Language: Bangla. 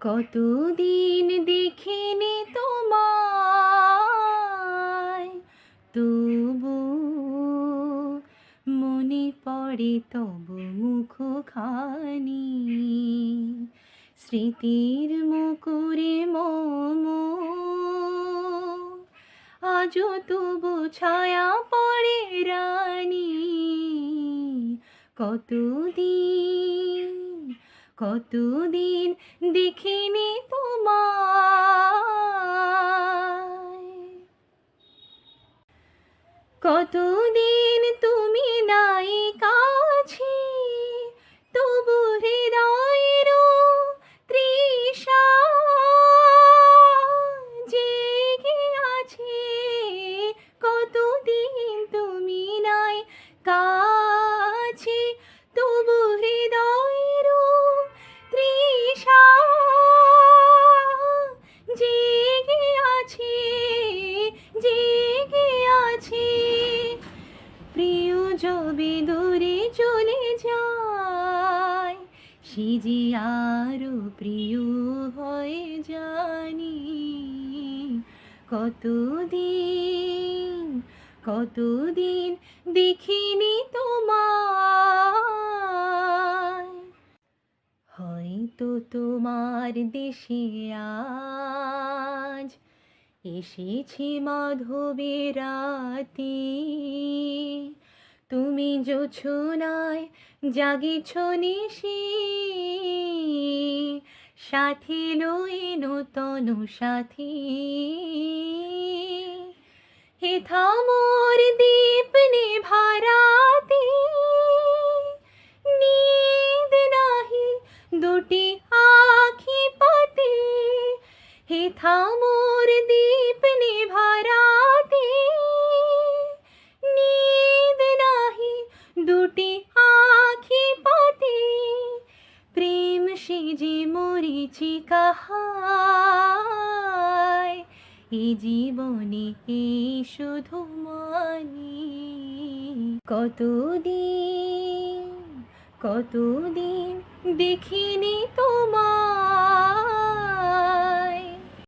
কতদিন দেখিনি তোমায়, তবু মনে পড়ে তব মুখখানি। স্মৃতির মুকুরে মম আজও তবু ছায়া পড়ে রানী। কতদিন কতদিন দেখিনি তোমায়। কতদিন তুমি নাই কাছে, তবু হৃদয়ের তৃষা জেগে আছে। কতদিন তুমি নাই কাছে, তবু হৃদয়ের তৃষা জেগে আছে, জেগে আছে। প্রিয় যবে দূরে চলে যায়, সে যে আরো প্রিয় হয়ে জানি। কতদিন কতদিন দেখিনি তোমায়। হয়তো তোমার দেশে আজ এসেছি মাধবের রাতে, তুমি জোছনায় জাগেছ নিশি, সাথী লই নূতন সাথী। হেথা মোর দীপ নিভারাতে, নীদ নাহি দুটি আখি পাতে। হেথা মোর দীপ নিভারাতে, নীদ নাহি দুটি আখি পাতে। প্রেম সেজে মরিচিকা হায়, এ জীবনে এই শুধু মানি। কতদিন কতদিন দেখিনি তোমায়।